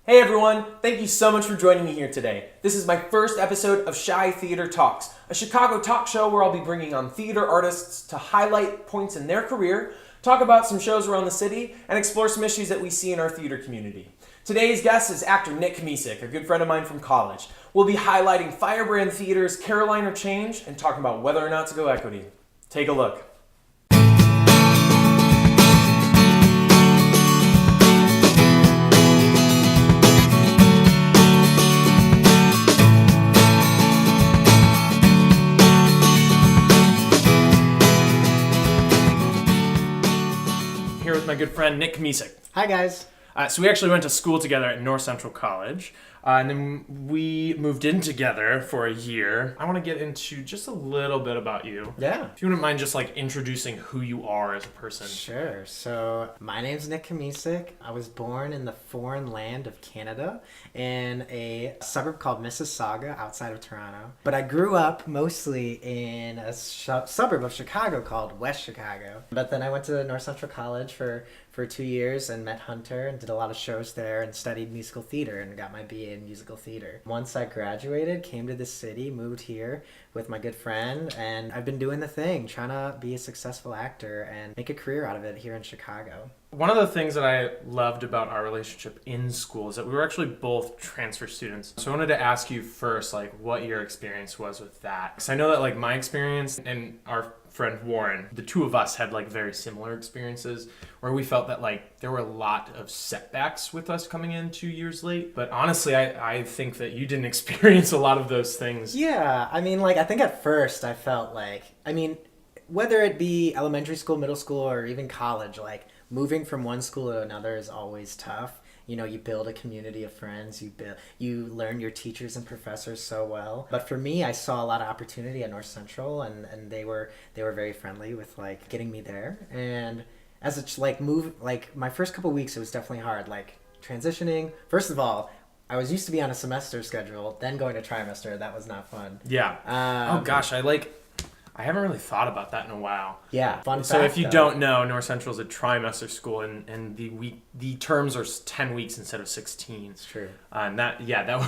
Hey everyone, thank you so much for joining me here today. This is my first episode of ChiTheatreTalks, a Chicago talk show where I'll be bringing on theater artists to highlight points in their career, talk about some shows around the city, and explore some issues that we see in our theater community. Today's guest is actor Nik Kmiecik, a good friend of mine from college. We'll be highlighting Firebrand Theatre's Caroline or Change and talking about whether or not to go equity. Take a look. Here with my good friend Nik Kmiecik. Hi guys. So we actually went to school together at North Central College, and then we moved in together for a year. I want to get into just a little bit about you. Yeah. If you wouldn't mind just like introducing who you are as a person. Sure. So my name's Nik Kmiecik. I was born in the foreign land of Canada in a suburb called Mississauga outside of Toronto. But I grew up mostly in a suburb of Chicago called West Chicago. But then I went to North Central College for 2 years and met Hunter and did a lot of shows there and studied musical theater and got my BA in musical theater. Once I graduated, came to this city, moved here with my good friend, and I've been doing the thing, trying to be a successful actor and make a career out of it here in Chicago. One of the things that I loved about our relationship in school is that we were actually both transfer students. So I wanted to ask you first, like, what your experience was with that. Because I know that, like, my experience and our friend Warren, the two of us had, like, very similar experiences where we felt that, like, there were a lot of setbacks with us coming in 2 years late. But honestly, I think that you didn't experience a lot of those things. Yeah, I mean, like, I think at first I felt like, whether it be elementary school, middle school, or even college, like, moving from one school to another is always tough. You know, you build a community of friends, you learn your teachers and professors so well. But for me, I saw a lot of opportunity at North Central, and they were very friendly with, like, getting me there. And as it's like my first couple weeks, it was definitely hard, like transitioning. First of all, I was used to be on a semester schedule, then going to trimester. That was not fun. Yeah. Oh gosh, I haven't really thought about that in a while. Yeah, fun So fact, if you don't know, North Central is a trimester school, and the terms are 10 weeks instead of 16. It's true. And that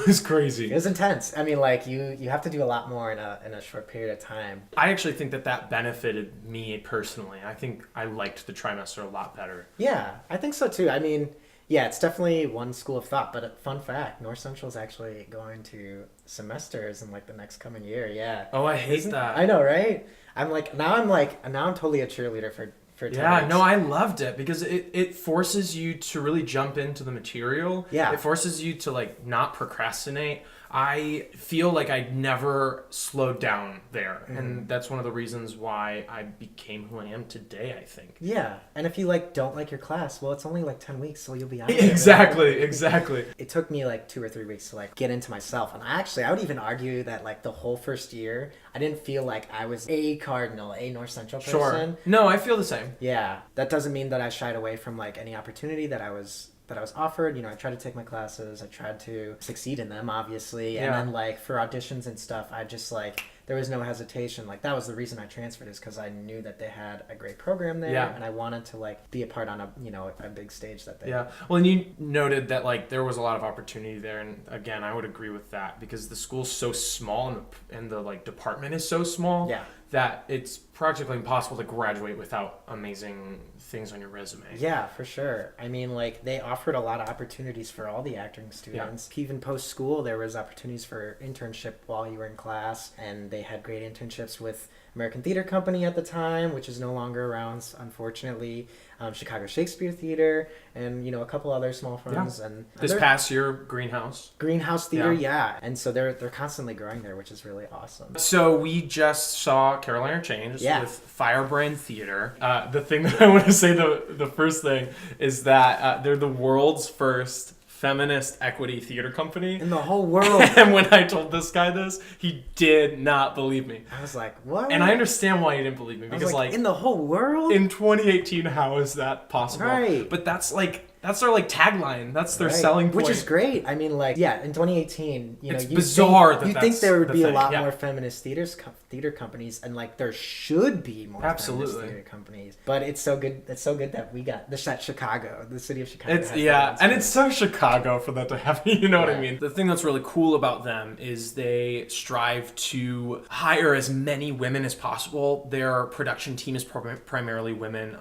was crazy. It was intense. I mean, like, you have to do a lot more in a short period of time. I actually think that benefited me personally. I think I liked the trimester a lot better. Yeah, I think so too. I mean, yeah, it's definitely one school of thought, but a fun fact, North Central is actually going to semesters in, like, the next coming year. Yeah. Oh, I hate that. I know, right? Now I'm totally a cheerleader for yeah, no, I loved it because it forces you to really jump into the material. Yeah. It forces you to, like, not procrastinate. I feel like I never slowed down there. Mm-hmm. And that's one of the reasons why I became who I am today, I think. Yeah. And if you, like, don't like your class, well, it's only like 10 weeks, so you'll be out of it. Exactly. It took me like 2 or 3 weeks to, like, get into myself. And I would even argue that, like, the whole first year, I didn't feel like I was a Cardinal, a North Central person. Sure. No, I feel the same. Yeah. That doesn't mean that I shied away from, like, any opportunity that I was offered. You know, I tried to take my classes, I tried to succeed in them, obviously. Yeah. And then, like, for auditions and stuff, I just, like, there was no hesitation. Like, that was the reason I transferred, is because I knew that they had a great program there. Yeah. And I wanted to, like, be a part on a big stage that they Yeah. Well, and you noted that, like, there was a lot of opportunity there, and again, I would agree with that because the school's so small and the like department is so small. Yeah. That it's practically impossible to graduate without amazing things on your resume. Yeah, for sure. I mean, like, they offered a lot of opportunities for all the acting students. Yeah. Even post-school, there was opportunities for internship while you were in class, and they had great internships with American Theater Company at the time, which is no longer around, unfortunately. Chicago Shakespeare Theater, and, you know, a couple other small firms. Yeah. And this past year, Greenhouse Theater, yeah. And so they're constantly growing there, which is really awesome. So we just saw Caroline or Change with Firebrand Theatre. The thing that I want to say, the first thing is that they're the world's first feminist equity theater company in the whole world. And when I told this guy this, he did not believe me. I was like, what? And I understand why he didn't believe me, because, like, in the whole world? In 2018, how is that possible? Right. But that's, like, That's their like tagline. That's their selling point. Which is great. I mean, like, yeah, in 2018, it's bizarre you think there would be a lot more feminist theater companies, and like there should be more feminist theater companies. But it's so good. It's so good that we got that Chicago, the city of Chicago. It's so Chicago for that to happen. You know what I mean? The thing that's really cool about them is they strive to hire as many women as possible. Their production team is primarily women.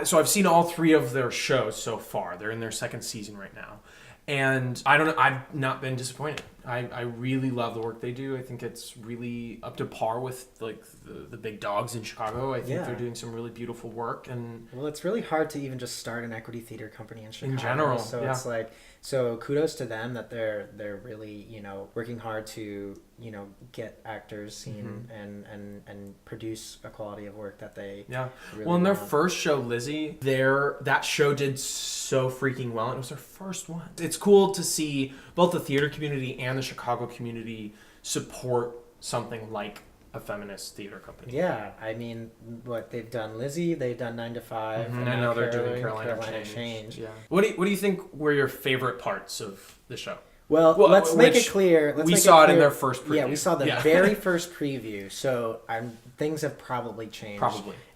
So I've seen all 3 of their shows so far. They're in their 2nd season right now. And I don't know, I've not been disappointed. I really love the work they do. I think it's really up to par with like the big dogs in Chicago. I think they're doing some really beautiful work. And well, it's really hard to even just start an equity theater company in Chicago. In general, so it's like, so kudos to them that they're really, working hard to, get actors seen and produce a quality of work that they really well, in their first show, Lizzie, that show did so freaking well. It was their first one. It's cool to see both the theater community and the Chicago community support something like a feminist theater company. Yeah, I mean, what they've done, Lizzie, they've done 9 to 5, and now they're doing Carolina Change. Yeah. What do you think were your favorite parts of the show? Well, let's make it clear. We saw it in their first preview. Yeah, we saw the very first preview. So things have probably changed.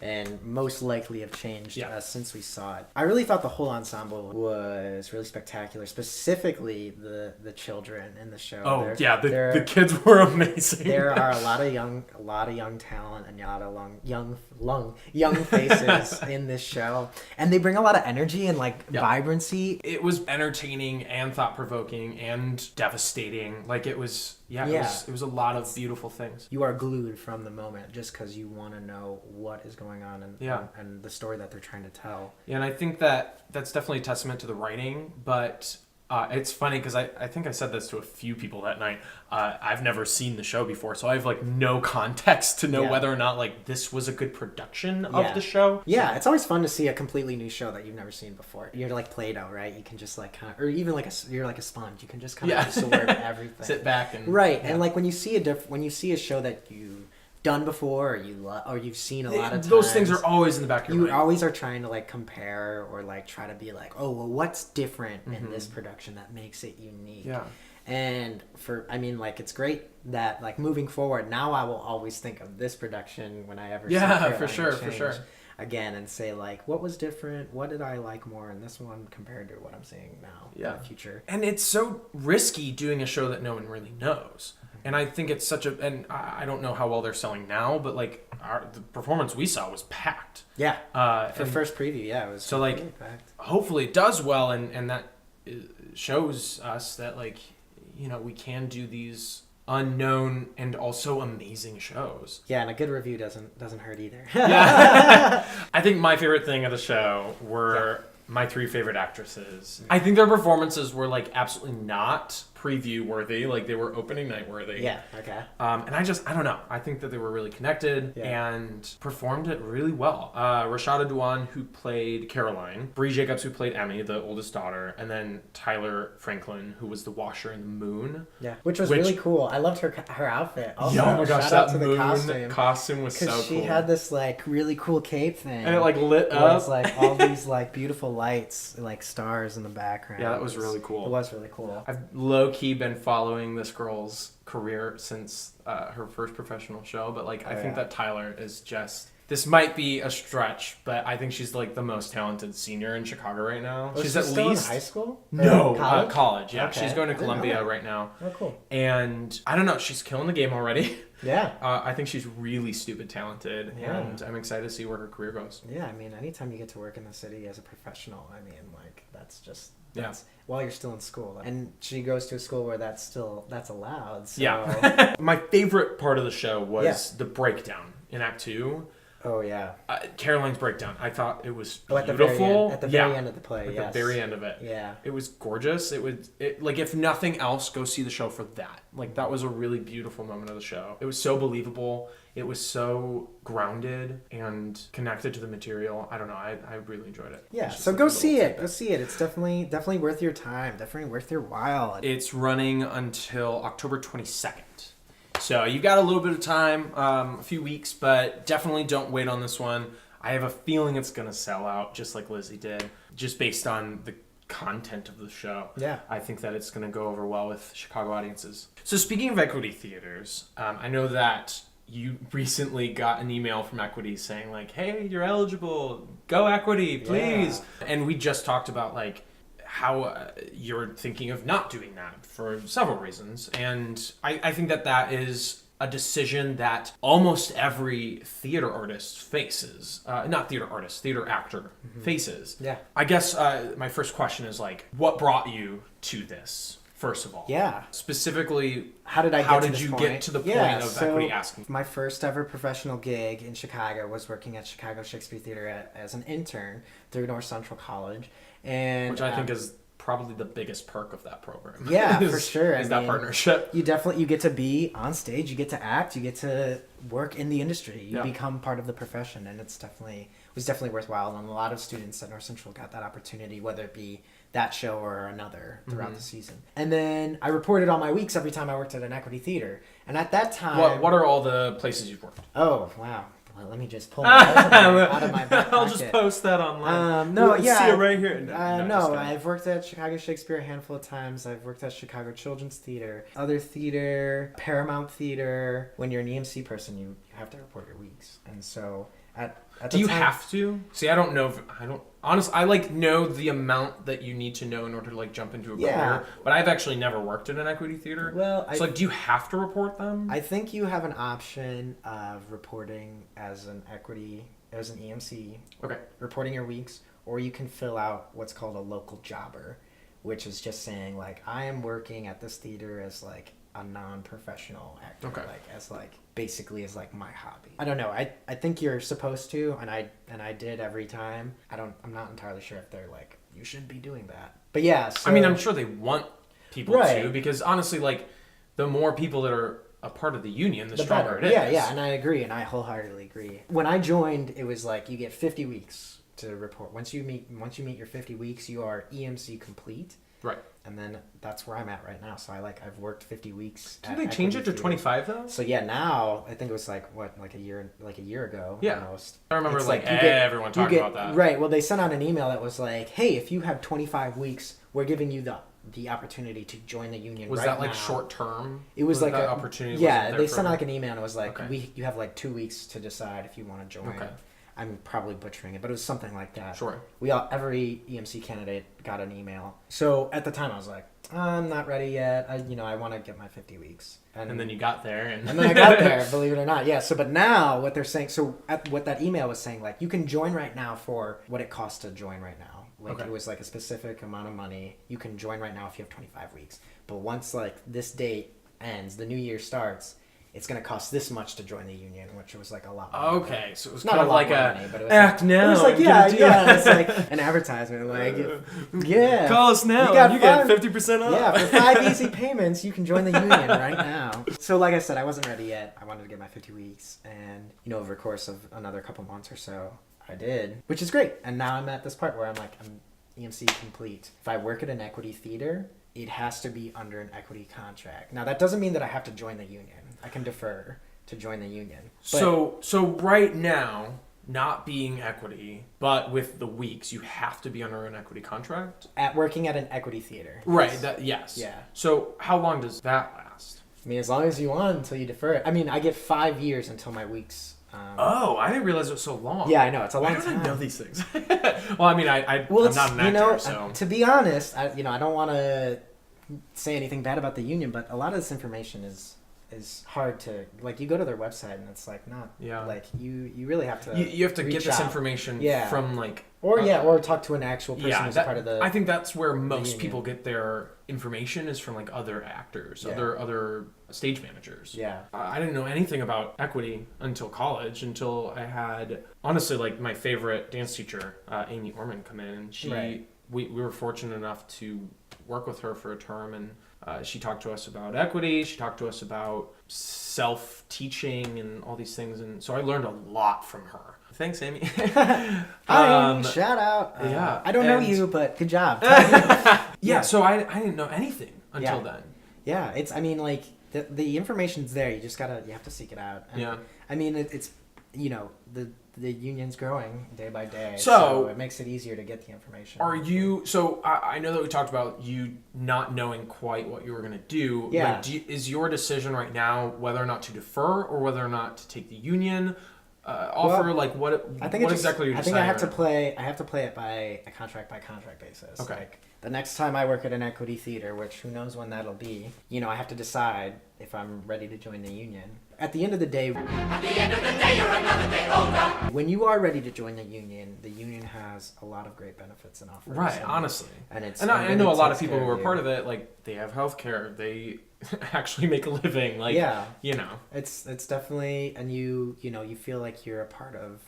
And most likely have changed since we saw it. I really thought the whole ensemble was really spectacular. Specifically, the children in the show. Oh, the kids were amazing. There are a lot of young talent and a lot of young faces in this show, and they bring a lot of energy and vibrancy. It was entertaining and thought-provoking and devastating. Like it was it was a lot of beautiful things. You are glued from the moment just because you want to know what is going on and the story that they're trying to tell. Yeah, and I think that's definitely a testament to the writing, but it's funny because I think I said this to a few people that night. I've never seen the show before, so I have like no context to know whether or not like this was a good production of the show. Yeah, it's always fun to see a completely new show that you've never seen before. You're like Play-Doh, right? You can just like kind of, or even like you're like a sponge. You can just kind of absorb everything. Sit back and and like when you see a show that you done before or you've seen a lot of times, those things are always in the back of your mind. You always are trying to like compare or like try to be like, oh well, what's different in this production that makes it unique. And it's great that like moving forward now I will always think of this production when I ever see for sure again and say like, what was different, what did I like more in this one compared to what I'm seeing now in the future. And it's so risky doing a show that no one really knows. And I think it's and I don't know how well they're selling now, but like the performance we saw was packed. Yeah. For first preview, it was so like packed. Hopefully it does well, and that shows us that like we can do these unknown and also amazing shows. Yeah, and a good review doesn't hurt either. I think my favorite thing of the show were my 3 favorite actresses. I think their performances were like absolutely not preview worthy, like they were opening night worthy. Yeah, okay. And I don't know. I think that they were really connected and performed it really well. Rashada Duan, who played Caroline, Bree Jacobs, who played Emmy, the oldest daughter, and then Tyler Franklin, who was the washer in the moon. Yeah, which was really cool. I loved her outfit. Also, oh my gosh, that moon costume was so cool. Because she had this like really cool cape thing, and it like lit up. It was like all these like beautiful lights, like stars in the background. Yeah, that was really cool. It was really cool. I've low-key been following this girl's career since her first professional show, but like I think that Tyler is just, this might be a stretch, but I think she's like the most talented senior in Chicago right now. She's at still least in high school? No, college. Yeah, okay. She's going to Columbia right now. Oh, cool. And I don't know, she's killing the game already. Yeah. I think she's really stupid talented, and I'm excited to see where her career goes. Yeah, I mean, anytime you get to work in the city as a professional, I mean, like that's just while you're still in school, and she goes to a school where that's allowed. So. Yeah. My favorite part of the show was the breakdown in Act 2. Oh yeah, Caroline's breakdown. I thought it was beautiful. At the very end of the play. At the very end of it. Yeah, it was gorgeous. Like if nothing else, go see the show for that. Like that was a really beautiful moment of the show. It was so believable. It was so grounded and connected to the material. I don't know. I really enjoyed it. Yeah. So go see it. Go see it. It's definitely worth your time. Definitely worth your while. It's running until October 22nd. So you got a little bit of time, a few weeks, but definitely don't wait on this one. I have a feeling it's going to sell out just like Lizzie did, just based on the content of the show. Yeah. I think that it's going to go over well with Chicago audiences. So speaking of Equity Theaters, I know that you recently got an email from Equity saying like, hey, you're eligible, go Equity, please. Yeah. And we just talked about like how you're thinking of not doing that for several reasons. And I think that is a decision that almost every theater artist faces. Not theater artist, theater actor faces. Yeah. I guess my first question is like, what brought you to this, first of all? Yeah. Specifically, how did you get to the point of Equity asking? My first ever professional gig in Chicago was working at Chicago Shakespeare Theater as an intern through North Central College. Which I think is probably the biggest perk of that program. Yeah, for sure. Is that partnership. You get to be on stage, you get to act, you get to work in the industry. You become part of the profession, and it was definitely worthwhile. And a lot of students at North Central got that opportunity, whether it be that show or another throughout the season. And then I reported all my weeks every time I worked at an Equity Theater. And at that time... What are all the places you've worked? Oh, wow. Well, let me just pull my resume out of my back pocket. I'll just post that online. See it right here. No, I've worked at Chicago Shakespeare a handful of times. I've worked at Chicago Children's Theater, other theater, Paramount Theater. When you're an EMC person, you have to report your weeks. And so do you have to? See, I don't know. Honestly, I know the amount that you need to know in order to jump into a career. But I've actually never worked at an Equity Theater. Well, so do you have to report them? I think you have an option of reporting as an EMC. Okay. Reporting your weeks, or you can fill out what's called a local jobber, which is just saying I am working at this theater as a non-professional actor, basically as my hobby. I don't know. I think you're supposed to, and I did every time. I'm not entirely sure if they're you shouldn't be doing that. But yeah, so, I mean, I'm sure they want people to, because honestly, the more people that are a part of the union, the stronger better. It is. Yeah, and I agree, and I wholeheartedly agree. When I joined, it was you get 50 weeks to report. Once you meet your 50 weeks, you are EMC complete. Right. And then that's where I'm at right now. So I've worked 50 weeks. Did they change it to 25 though? So yeah, now I think it was a year ago almost. I remember everyone talking about that. Right. Well, they sent out an email that was hey, if you have 25 weeks, we're giving you the opportunity to join the union. Was right that now. Short term? It was that opportunity. Yeah, they sent out an email and it was you have 2 weeks to decide if you want to join. Okay. I'm probably butchering it, but it was something like that. Sure. Every EMC candidate got an email. So at the time I was I'm not ready yet. I want to get my 50 weeks. And then you got there. And then I got there, believe it or not. Yeah. So, but now what they're saying, what that email was saying, you can join right now for what it costs to join right now. It was a specific amount of money. You can join right now if you have 25 weeks. But once this date ends, the new year starts, it's going to cost this much to join the union, which was a lot more. Okay, so it was kind of money, but it was act now. It was it's an advertisement. Call us now. You get 50% off. Yeah, for 5 easy payments, you can join the union right now. So like I said, I wasn't ready yet. I wanted to get my 50 weeks, and over the course of another couple months or so, I did, which is great. And now I'm at this part where I'm EMC complete. If I work at an Equity Theater, it has to be under an Equity contract. Now, that doesn't mean that I have to join the union. I can defer to join the union. So right now, not being Equity, but with the weeks, you have to be under an Equity contract? Working at an Equity Theater. Right, yes. Yeah. So how long does that last? I mean, as long as you want until you defer it. I mean, I get 5 years until my weeks. I didn't realize it was so long. Yeah, I know. It's a long time. Why don't I know these things? Well, I mean, I'm not an actor, so... To be honest, I don't want to say anything bad about the union, but a lot of this information is hard to you go to their website and it's you really have to you have to get this information from or talk to an actual person who's part of the I think that's where most people get their information is from other actors, other stage managers. Yeah. I didn't know anything about Equity until college, until I had honestly my favorite dance teacher, Amy Orman, come in, and we were fortunate enough to work with her for a term, and she talked to us about Equity. She talked to us about self-teaching and all these things. And so I learned a lot from her. Thanks, Amy. Shout out. I don't know you, but good job. So I didn't know anything until then. Yeah, the information's there. You just you have to seek it out. And, I mean, it's the the union's growing day by day, So it makes it easier to get the information. Are you? So I know that we talked about you not knowing quite what you were going to do. Yeah. Like, is your decision right now whether or not to defer or whether or not to take the union offer? Well, like what? I think what exactly are you I deciding? think I have to right play. I have to play it by contract basis. Okay. Like the next time I work at an equity theater, which who knows when that'll be, I have to decide if I'm ready to join the union. At the end of the day, you're another day older. When you are ready to join the union has a lot of great benefits and offers. Right, honestly. And I know a lot of people who are part of it, like they have healthcare, they actually make a living, like It's definitely, and you feel like you're a part of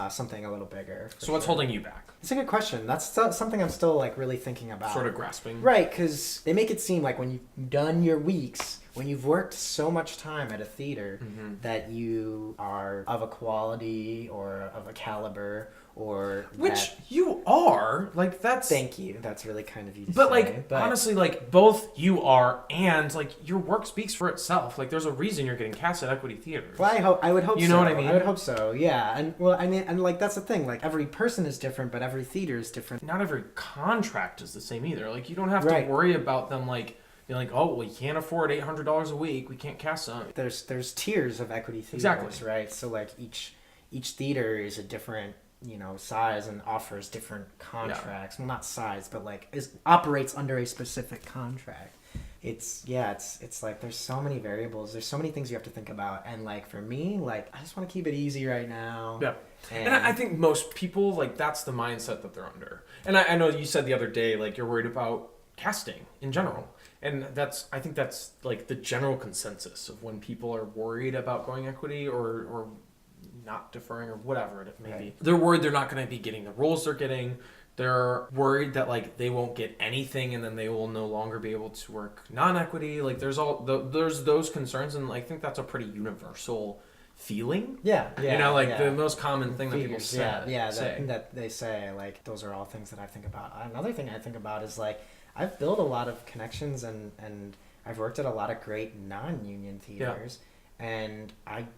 something a little bigger. So what's holding you back? It's a good question. That's something I'm still like really thinking about. Sort of grasping. Right, because they make it seem like when you've done your weeks, when you've worked so much time at a theater, that you are of a quality or of a caliber or which you are. Like that's. Thank you. That's really kind of you to but say. Like honestly, like both you are and like your work speaks for itself. Like there's a reason you're getting cast at equity theaters. Well, I would hope so. You know what I mean? I would hope so. Yeah, and like that's the thing. Like every person is different, but every theater is different. Not every contract is the same either. Like you don't have to worry about them like being like, oh, well, you can't afford $800 a week. We can't cast them. There's tiers of equity theaters, exactly. Right? So like each theater is a different size and offers different contracts. Yeah. Well, not size, but like operates under a specific contract. It's like there's so many variables. There's so many things you have to think about. And like for me, like I just want to keep it easy right now. Yeah. And I think most people, like that's the mindset that they're under. And I know you said the other day, like you're worried about casting in general. And I think that's like the general consensus of when people are worried about going equity or not deferring or whatever it may be. They're worried they're not going to be getting the roles they're getting. They're worried that like they won't get anything and then they will no longer be able to work non-equity. Like there's those concerns, and I think that's a pretty universal feeling. Yeah. The most common thing that people say. That they say, like those are all things that I think about. Another thing I think about is like I've built a lot of connections and I've worked at a lot of great non-union theaters, and I'm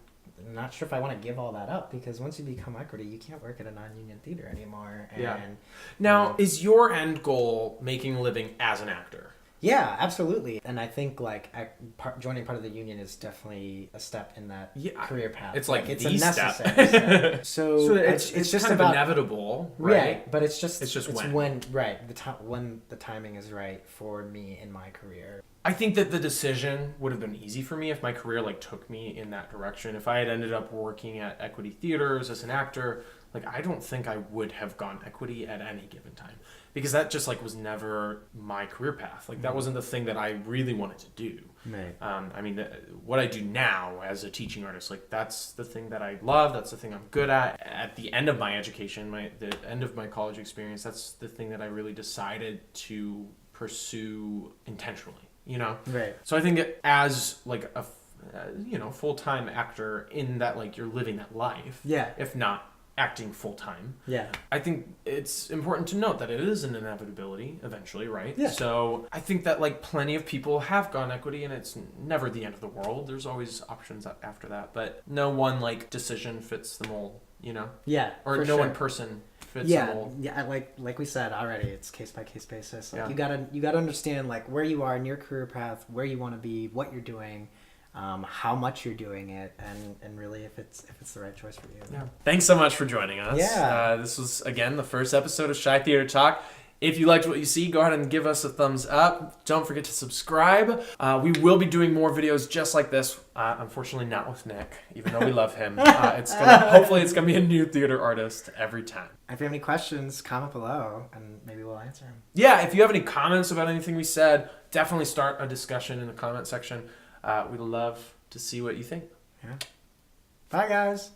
not sure if I want to give all that up because once you become equity, you can't work at a non-union theater anymore. And, Now, is your end goal making a living as an actor? Yeah, absolutely. And I think like joining part of the union is definitely a step in that career path. It's like it's the a necessary step. So it's just kind of inevitable, right? Yeah, but it's just when the timing is right for me in my career. I think that the decision would have been easy for me if my career like took me in that direction. If I had ended up working at equity theaters as an actor, like I don't think I would have gone equity at any given time. Because that just like was never my career path. Like that wasn't the thing that I really wanted to do. Right. I mean, what I do now as a teaching artist, like that's the thing that I love. That's the thing I'm good at. At the end of my education, the end of my college experience, that's the thing that I really decided to pursue intentionally. Right. So I think as like a full-time actor in that like you're living that life. Yeah. If not acting full-time. Yeah. I think it's important to note that it is an inevitability eventually, right? Yeah. So I think that like plenty of people have gone equity and it's never the end of the world. There's always options after that, but no one like decision fits the mold, Yeah. Or no one person fits the mold. Yeah, like we said already, it's case by case basis. Like you gotta understand like where you are in your career path, where you want to be, what you're doing. How much you're doing it, and really if it's the right choice for you. Yeah. Thanks so much for joining us. Yeah. This was again the first episode of Shy Theater Talk. If you liked what you see, go ahead and give us a thumbs up. Don't forget to subscribe. We will be doing more videos just like this. Unfortunately, not with Nik, even though we love him. Hopefully it's gonna be a new theater artist every time. If you have any questions, comment below, and maybe we'll answer them. Yeah, if you have any comments about anything we said, definitely start a discussion in the comment section. We'd love to see what you think. Yeah. Bye, guys.